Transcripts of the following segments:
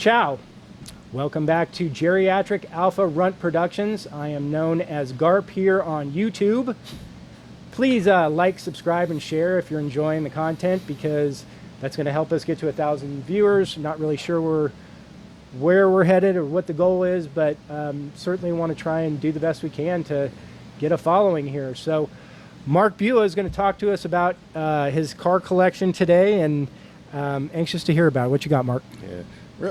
Ciao. Welcome back to Geriatric Alpha Runt Productions. I am known as Garp here on YouTube. Please like, subscribe, and share if you're enjoying the content, because that's going to help us get to 1,000 viewers. I'm not really sure where we're headed or what the goal is, but certainly want to try and do the best we can to get a following here. So Mark Bua is going to talk to us about his car collection today, and anxious to hear about it. What you got, Mark? Yeah.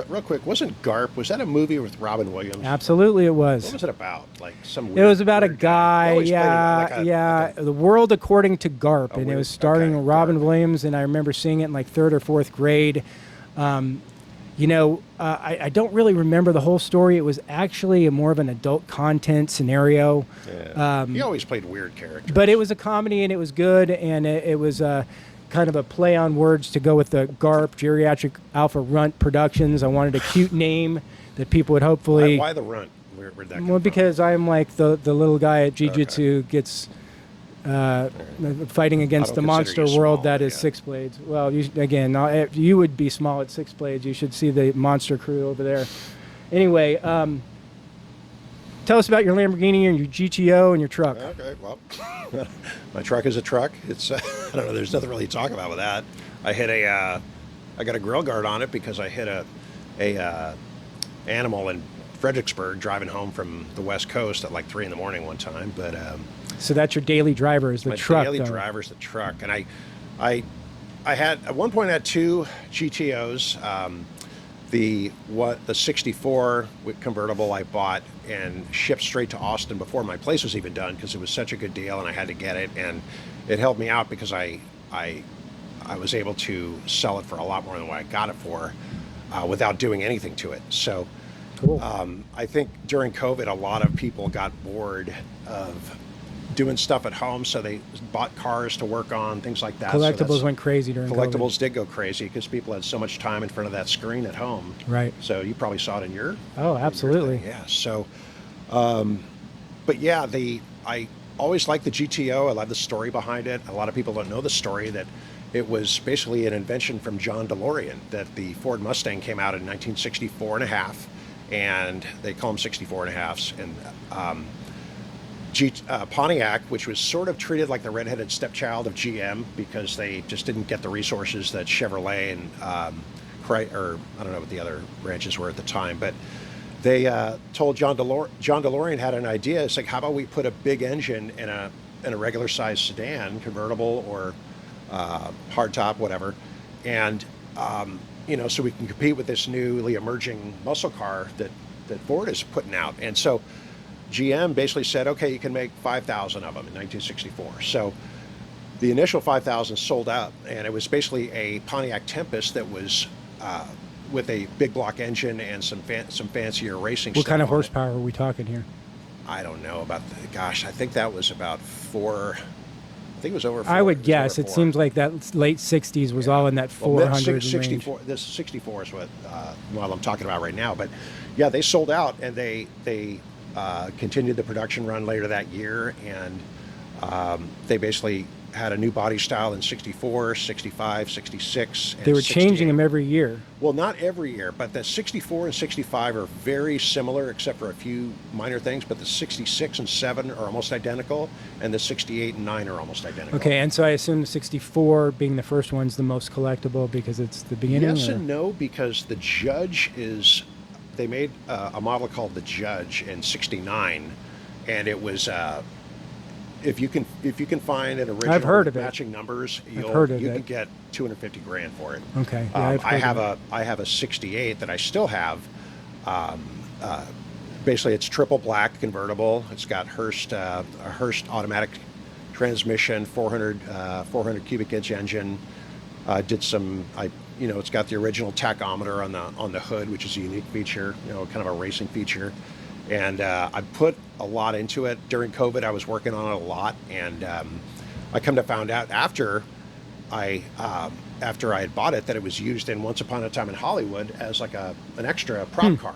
Real quick, wasn't Garp, was that a movie with Robin Williams? Absolutely it was. What was it about? Like some It was about a guy, yeah. The World According to Garp, and it was starring Robin Williams, and I remember seeing it in like 3rd or 4th grade. I don't really remember the whole story. It was actually more of an adult content scenario. Yeah. He always played weird characters. But it was a comedy, and it was good, and it was kind of a play on words to go with the Garp, Geriatric Alpha Runt Productions. I wanted a cute name that people would hopefully... Why the runt? Where'd that come Well, from? because I'm like the little guy at Jiu-Jitsu gets fighting against the monster world that is Six Blades. Well, you would be small at Six Blades. You should see the monster crew over there. Anyway, tell us about your Lamborghini and your GTO and your truck. Okay, well, my truck is a truck. It's I don't know. There's nothing really to talk about with that. I got a grill guard on it because I hit a animal in Fredericksburg driving home from the West Coast at like 3 in the morning one time. But so that's your daily driver is the truck. My daily driver is the truck, and I had at one point I had 2 GTOs. The 64 convertible I bought and shipped straight to Austin before my place was even done, because it was such a good deal and I had to get it, and it helped me out because I was able to sell it for a lot more than what I got it for without doing anything to it. So cool. I think during COVID a lot of people got bored of doing stuff at home, so they bought cars to work on, things like that. Collectibles went crazy during Collectibles COVID. Did go crazy because people had so much time in front of that screen at home. Right. So you probably saw it in your... Oh, absolutely. Yeah. So, but yeah, I always liked the GTO. I love the story behind it. A lot of people don't know the story, that it was basically an invention from John DeLorean, that the Ford Mustang came out in 1964 and a half, and they call them 64 and a halves. And Pontiac, which was sort of treated like the redheaded stepchild of GM because they just didn't get the resources that Chevrolet and or I don't know what the other branches were at the time, but they told John DeLorean had an idea. It's like, how about we put a big engine in a regular size sedan, convertible or hardtop, whatever, and so we can compete with this newly emerging muscle car that Ford is putting out. And so GM basically said, okay, you can make 5,000 of them in 1964. So the initial 5,000 sold out, and it was basically a Pontiac Tempest that was with a big block engine and some fancier racing stuff. What kind of horsepower are we talking here? I don't know about I think that was about 4. I think it was over 4. I would guess. It seems like that late 60s was all in that 400 64, range. This 64 is what model I'm talking about right now. But yeah, they sold out, and they continued the production run later that year, and they basically had a new body style in 64, 65, 66, and they were changing them every year. Well, not every year, but the 64 and 65 are very similar except for a few minor things, but the 66 and 7 are almost identical, and the 68 and 9 are almost identical. Okay, and so I assume the 64 being the first one's the most collectible because it's the beginning? Yes and no, because the Judge is... They made a model called the Judge in '69, and it was if you can find an original I've heard of matching numbers, you can get $250,000 for it. Okay, yeah, I have a '68 that I still have. Basically, it's triple black convertible. It's got a Hurst automatic transmission, 400 cubic inch engine. It's got the original tachometer on the hood, which is a unique feature, kind of a racing feature. And I put a lot into it. During COVID, I was working on it a lot, and I come to find out after I had bought it that it was used in Once Upon a Time in Hollywood as like an extra prop car.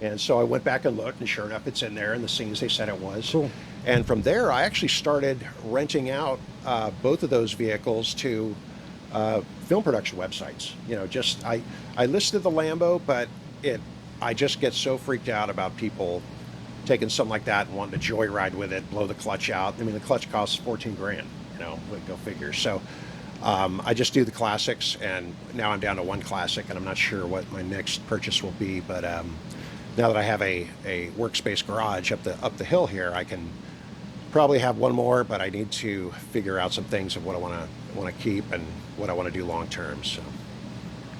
And so I went back and looked, and sure enough, it's in there in the scenes they said it was. Cool. And from there, I actually started renting out both of those vehicles to film production websites. I listed the Lambo, but I just get so freaked out about people taking something like that and wanting to joyride with it, blow the clutch out. I mean, the clutch costs 14 grand, go figure. So I just do the classics, and now I'm down to one classic, and I'm not sure what my next purchase will be. But now that I have a workspace garage up the hill here, I can probably have one more, but I need to figure out some things of what I want to keep and what I want to do long term. So.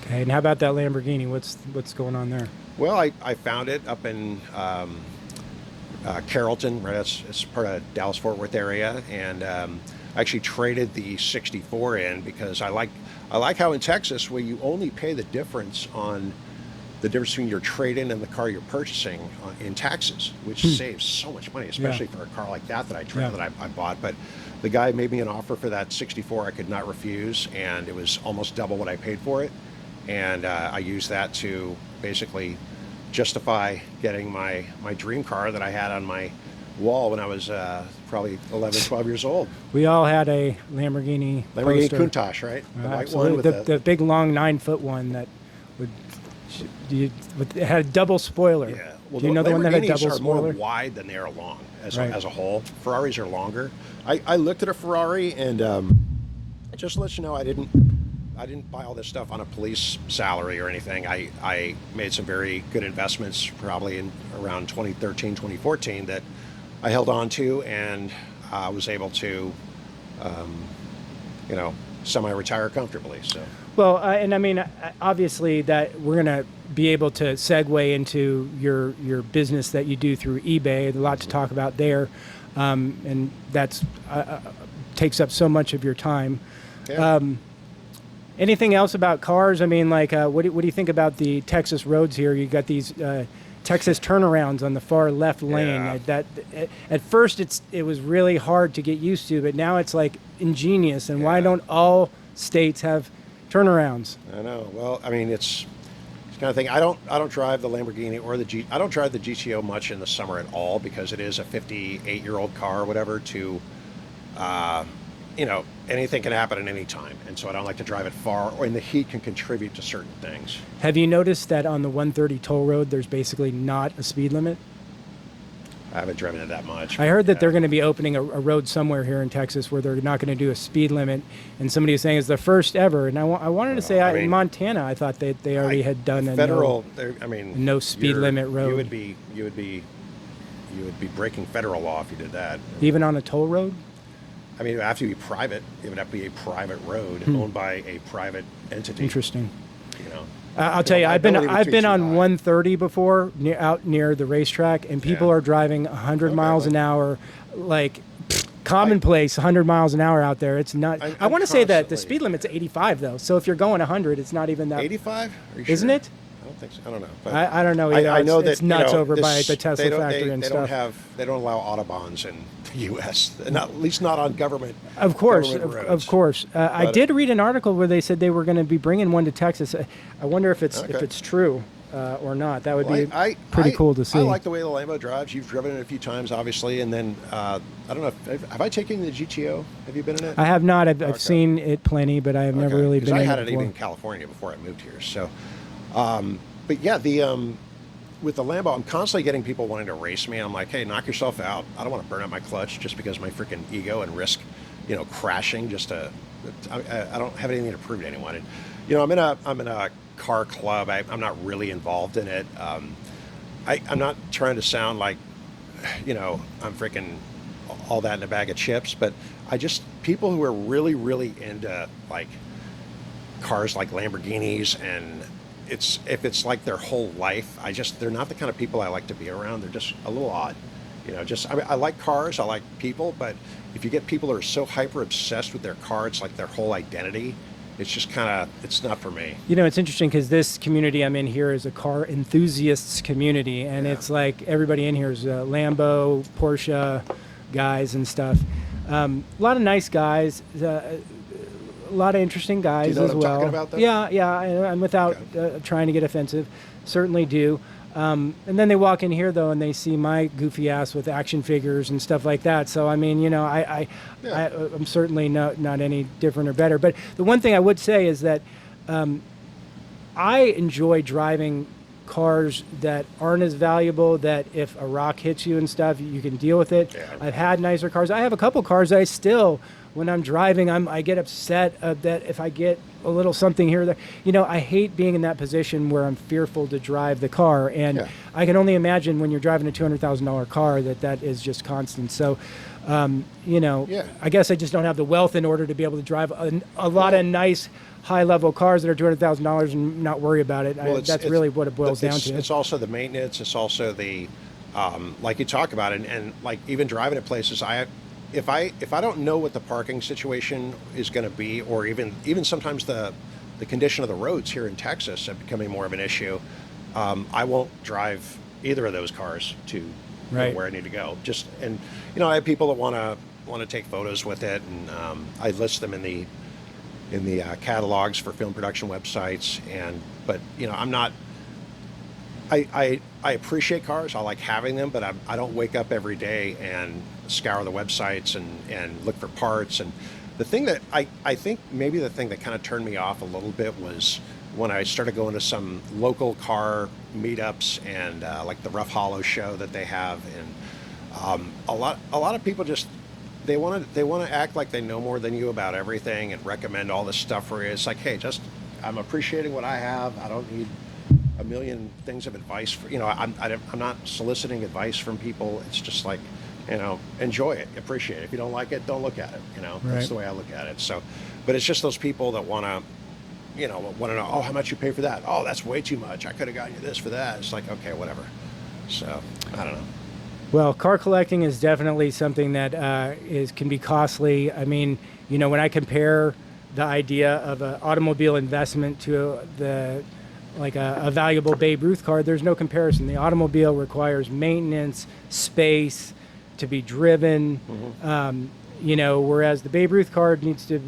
Okay, and how about that Lamborghini? What's going on there? Well, I found it up in Carrollton, right? It's part of Dallas-Fort Worth area, and I actually traded the 64 in because I like how in Texas, where you only pay the difference between your trade-in and the car you're purchasing in taxes, which saves so much money, especially for a car like that I bought. But the guy made me an offer for that 64 I could not refuse, and it was almost double what I paid for it. And I used that to basically justify getting my dream car that I had on my wall when I was probably 11, 12 years old. We all had a Lamborghini poster. Countach, right? The white Absolutely. one with the big, long 9-foot one that it had a double spoiler. Yeah. Well, do you know the one that had a double are spoiler? More wide than they are long as Right. a whole. Ferraris are longer. I looked at a Ferrari, and just to let you know, I didn't buy all this stuff on a police salary or anything. I made some very good investments probably in around 2013, 2014 that I held on to, and I was able to, semi-retire comfortably. So. Well, and I mean, obviously that we're going to be able to segue into your business that you do through eBay. A lot to talk about there, and that's takes up so much of your time. Yeah. Anything else about cars? I mean, like, what do you think about the Texas roads here? You got these Texas turnarounds on the far left lane. Yeah. That at first it was really hard to get used to, but now it's like ingenious. And why don't all states have turnarounds? I know. Well, I mean, it's kind of thing. I don't drive the Lamborghini or I don't drive the GTO much in the summer at all because it is a 58-year-old car or whatever. Anything can happen at any time, and so I don't like to drive it far, and the heat can contribute to certain things. Have you noticed that on the 130 toll road, there's basically not a speed limit? I haven't driven it that much. I heard that they're going to be opening a road somewhere here in Texas where they're not going to do a speed limit, and somebody was saying it's the first ever. And I wanted to say in Montana, I thought they already had done a no speed limit road. You would be breaking federal law if you did that. Even on a toll road? I mean, it would have to be private. It would have to be a private road owned by a private entity. Interesting. I'll tell you, I've been on 130 before, out near the racetrack, and people are driving 100 miles an hour, like commonplace 100 miles an hour out there. It's not. I want to say that the speed limit's 85 though. So if you're going 100, it's not even that. 85? Are you Isn't sure? it? I don't think so. I don't know. But I don't know either. I know it's that nuts over by the Tesla factory and stuff. They don't allow Autobahns in the U.S. At least not on government. Of course, government of course. I did read an article where they said they were going to be bringing one to Texas. I wonder if it's true or not. That would be pretty cool to see. I like the way the Lambo drives. You've driven it a few times, obviously, and then I don't know. Have I taken the GTO? Have you been in it? I have not. I've seen it plenty, but I have never really been in it. I had it even in California before I moved here. So. But yeah, with the Lambo, I'm constantly getting people wanting to race me. I'm like, hey, knock yourself out. I don't want to burn out my clutch just because of my freaking ego and risk, crashing. I don't have anything to prove to anyone. And, I'm in a car club. I'm not really involved in it. I'm not trying to sound like, I'm freaking all that in a bag of chips. But people who are really, really into like cars like Lamborghinis and. If it's like their whole life, they're not the kind of people I like to be around. They're just a little odd, I like cars, I like people, but if you get people who are so hyper obsessed with their car, it's like their whole identity. It's just it's not for me. It's interesting because this community I'm in here is a car enthusiasts community, and it's like everybody in here is Lambo, Porsche guys and stuff. A lot of nice guys. A lot of interesting guys do you know as what well. I'm talking about, though? Yeah, and without trying to get offensive, certainly do. And then they walk in here though, and they see my goofy ass with action figures and stuff like that. So I mean, I'm certainly not any different or better. But the one thing I would say is that I enjoy driving cars that aren't as valuable, that if a rock hits you and stuff, you can deal with it. Yeah. I've had nicer cars. I have a couple cars that I still, when I'm driving, I get upset that if I get a little something here or there. You know, I hate being in that position where I'm fearful to drive the car. And Yeah. I can only imagine when you're driving a $200,000 car that is just constant. So, you know, Yeah. I guess I just don't have the wealth in order to be able to drive a lot of nice high-level cars that are $200,000 and not worry about it. That's really what it boils down to. It's also the maintenance. It's also the, like you talk about it, and like even driving at places. If I don't know what the parking situation is going to be, or even sometimes the condition of the roads here in Texas are becoming more of an issue, I won't drive either of those cars to Right. where I need to go. And I have people that want to take photos with it, and I list them in the catalogs for film production websites. But I'm not. I appreciate cars. I like having them, but I don't wake up every day and scour the websites and look for parts. And the thing that I think maybe the thing that kind of turned me off a little bit was when I started going to some local car meetups and like the Rough Hollow show that they have, and a lot of people just they want to act like they know more than you about everything and recommend all this stuff for you. It's like, hey, I'm appreciating what I have. I don't need a million things of advice for I'm not soliciting advice from people. It's just like, enjoy it, appreciate it. If you don't like it, don't look at it. That's Right. the way I look at it. So, but it's just those people that want to know, oh, how much you pay for that? Oh, that's way too much. I could have gotten you this for that. It's like, okay, whatever. So I don't know. Well, car collecting is definitely something that can be costly. I mean, when I compare the idea of an automobile investment to a valuable Babe Ruth car, there's no comparison. The automobile requires maintenance, space, to be driven. Mm-hmm. Whereas the Babe Ruth car needs to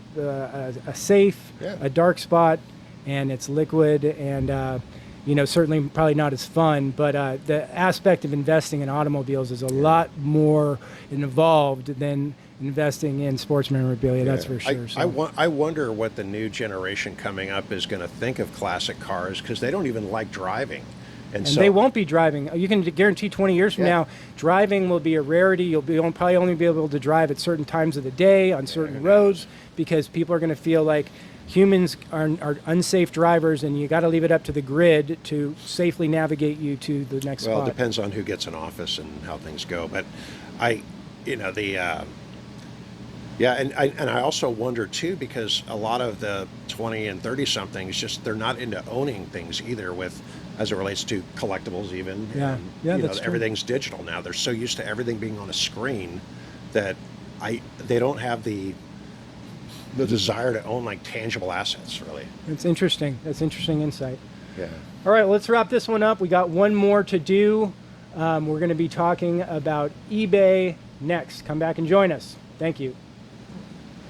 a safe, Yeah. a dark spot, and it's liquid, and certainly probably not as fun. But the aspect of investing in automobiles is a lot more involved than investing in sports memorabilia. That's for sure. I wonder what the new generation coming up is going to think of classic cars, because they don't even like driving. And so they won't be driving. You can guarantee 20 years from Yeah. now, driving will be a rarity. You'll probably only be able to drive at certain times of the day on certain roads, because people are going to feel like humans are unsafe drivers, and you got to leave it up to the grid to safely navigate you to the next Well, spot. it depends on who gets in office and how things go. But and I also wonder too, because a lot of the 20 and 30 somethings they're not into owning things either, as it relates to collectibles even. Yeah. And, Yeah, that's true. everything's digital now. They're so used to everything being on a screen that they don't have the desire to own like tangible assets, really. It's interesting. That's interesting insight. Yeah. All right, let's wrap this one up. We got one more to do. We're going to be talking about eBay next. Come back and join us. Thank you.